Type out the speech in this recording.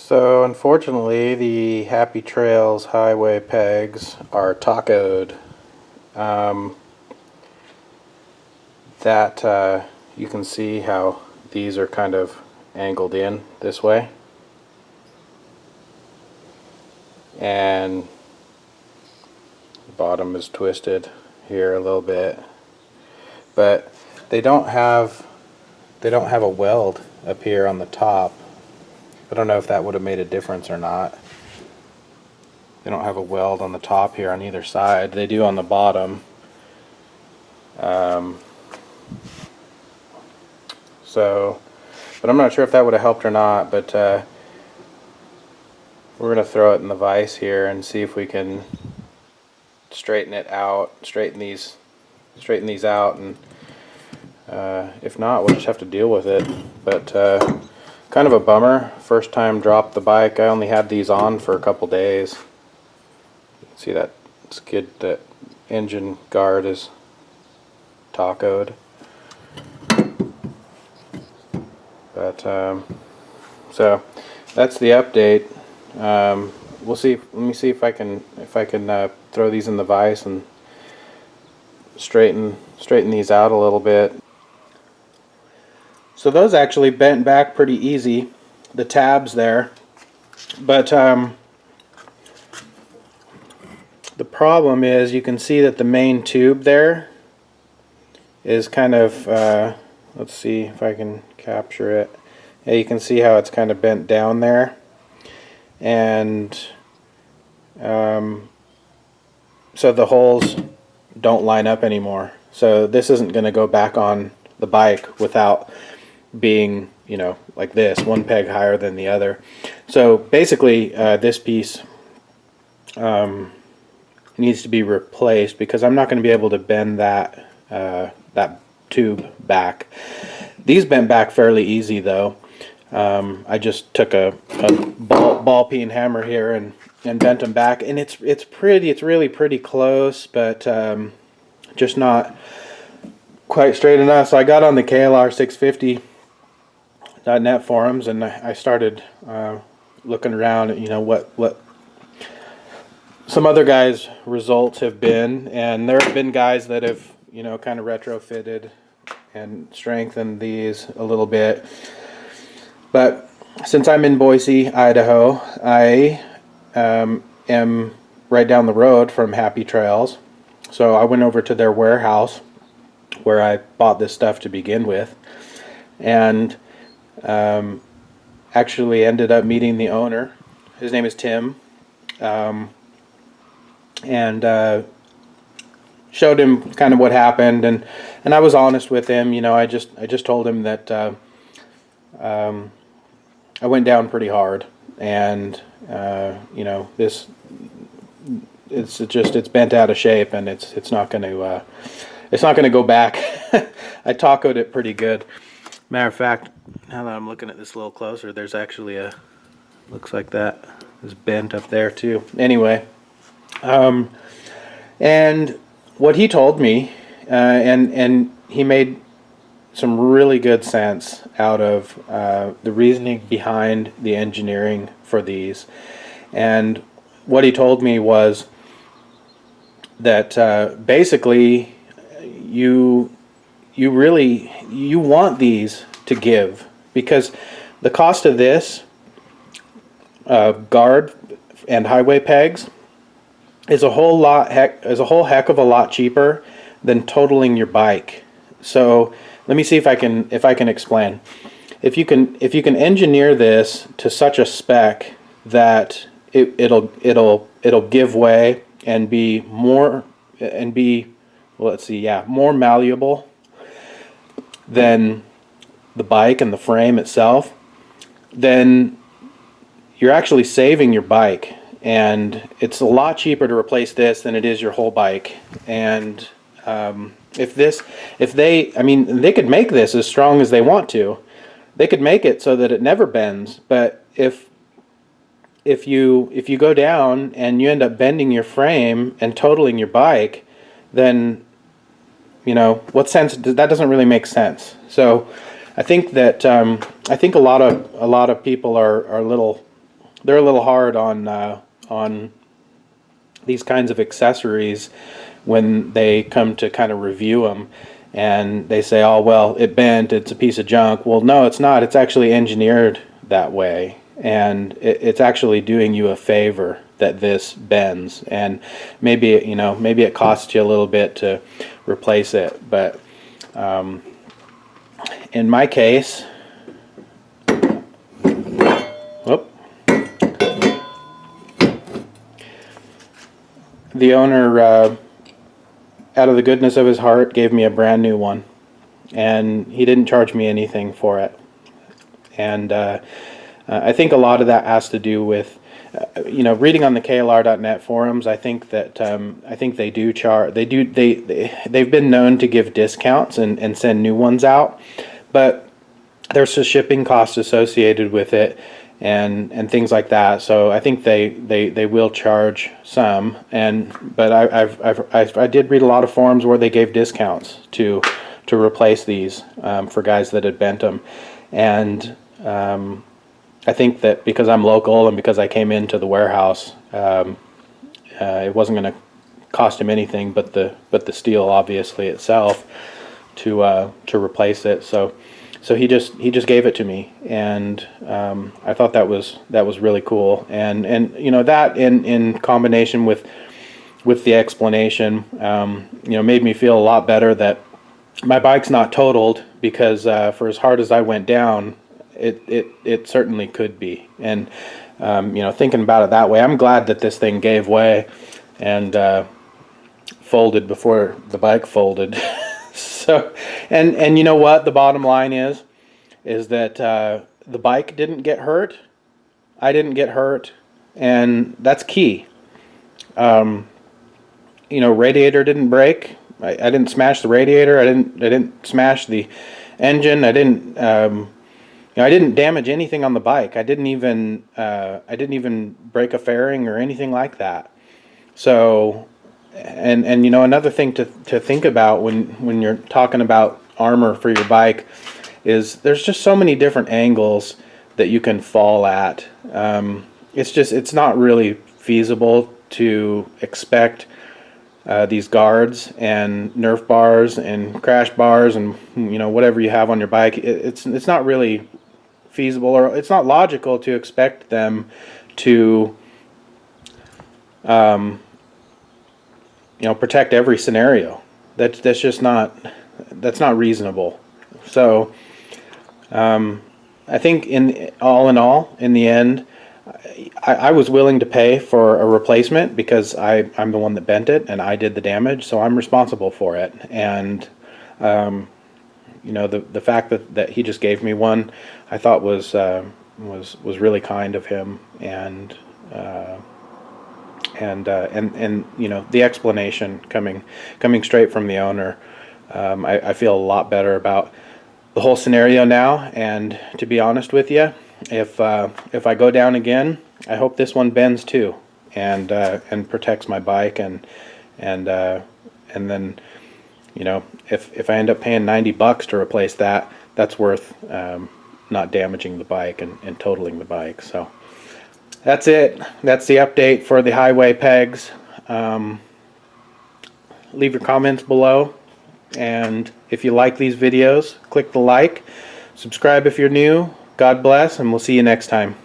So unfortunately, the Happy Trails highway pegs are tacoed. Um, that you can see how these are kind of angled in this way, and the bottom is twisted here a little bit, but they don't have a weld up here on the top. I don't know if that would have made a difference or not. They don't have a weld on the top here on either side. They do on the bottom. But I'm not sure if that would have helped or not, but we're going to throw it in the vise here and see if we can straighten it out, straighten these out, and if not, we'll just have to deal with it. But kind of a bummer. First time dropped the bike. I only had these on for a couple days. See that skid, that engine guard is tacoed. But so that's the update. We'll see. Let me see if I can throw these in the vise and straighten these out a little bit. So those actually bent back pretty easy, the tabs there. But the problem is, you can see that the main tube there is kind of, let's see if I can capture it. Yeah, you can see how it's kind of bent down there, and so the holes don't line up anymore. So this isn't going to go back on the bike without being, you know, like this, one peg higher than the other. So basically this piece needs to be replaced, because I'm not going to be able to bend that that tube back. These bent back fairly easy though. I just took a ball peen hammer here and bent them back, and it's really pretty close, but just not quite straight enough. So I got on the KLR650.net forums, and I started looking around at, you know, what some other guys' results have been, and there have been guys that have, you know, kind of retrofitted and strengthened these a little bit. But since I'm in Boise, Idaho, I am right down the road from Happy Trails, so I went over to their warehouse where I bought this stuff to begin with, and actually ended up meeting the owner. His name is Tim, and showed him kind of what happened, and I was honest with him. You know, I just told him that I went down pretty hard, and you know, it's bent out of shape, and it's not going to go back. I tacoed it pretty good. Matter of fact, now that I'm looking at this a little closer, there's actually looks like that is bent up there too. Anyway, and what he told me, and he made some really good sense out of the reasoning behind the engineering for these. And what he told me was that basically you want these to give, because the cost of this guard and highway pegs is a whole heck of a lot cheaper than totaling your bike. So let me see if I can explain. If you can engineer this to such a spec that it'll give way and be more more malleable than the bike and the frame itself, then you're actually saving your bike, and it's a lot cheaper to replace this than it is your whole bike. And they could make this as strong as they want to. They could make it so that it never bends, but if you go down and you end up bending your frame and totaling your bike, then, you know, what sense that doesn't really make sense. So I think that a lot of people are a little they're a little hard on these kinds of accessories when they come to kind of review them, and they say, oh well, it bent, it's a piece of junk. Well, no, it's not. It's actually engineered that way, and it's actually doing you a favor that this bends. And maybe, you know, maybe it costs you a little bit to replace it, but in my case, whoop, the owner, out of the goodness of his heart, gave me a brand new one, and he didn't charge me anything for it. And I think a lot of that has to do with, you know, reading on the KLR.net forums. I think that I think they do charge. They've been known to give discounts and send new ones out, but there's a shipping cost associated with it, and things like that. So I think they will charge some. But I did read a lot of forums where they gave discounts to replace these for guys that had bent them. And I think that because I'm local and because I came into the warehouse, it wasn't going to cost him anything but the steel, obviously, itself to replace it. So he just gave it to me, and I thought that was really cool. And you know, that in combination with the explanation, you know, made me feel a lot better that my bike's not totaled, because for as hard as I went down, it certainly could be. And you know, thinking about it that way, I'm glad that this thing gave way and folded before the bike folded. So, and you know what? The bottom line is that the bike didn't get hurt. I didn't get hurt, and that's key. You know, radiator didn't break. I didn't smash the radiator. I didn't smash the engine. I didn't. You know, I didn't damage anything on the bike. I didn't even break a fairing or anything like that. So, and you know, another thing to think about when you're talking about armor for your bike is there's just so many different angles that you can fall at. It's not really feasible to expect these guards and Nerf bars and crash bars and, you know, whatever you have on your bike. It's not really feasible, or it's not logical to expect them to you know, protect every scenario. That's just not reasonable. So I think in all, in the end, I was willing to pay for a replacement because I'm the one that bent it and I did the damage, so I'm responsible for it. And you know, the fact that he just gave me one, I thought was really kind of him. And you know, the explanation coming straight from the owner, I feel a lot better about the whole scenario now. And to be honest with you, if I go down again, I hope this one bends too, and protects my bike, and then, you know, if I end up paying $90 to replace that, that's worth not damaging the bike and totaling the bike. So that's it. That's the update for the highway pegs. Leave your comments below, and if you like these videos, click the like, subscribe if you're new. God bless, and we'll see you next time.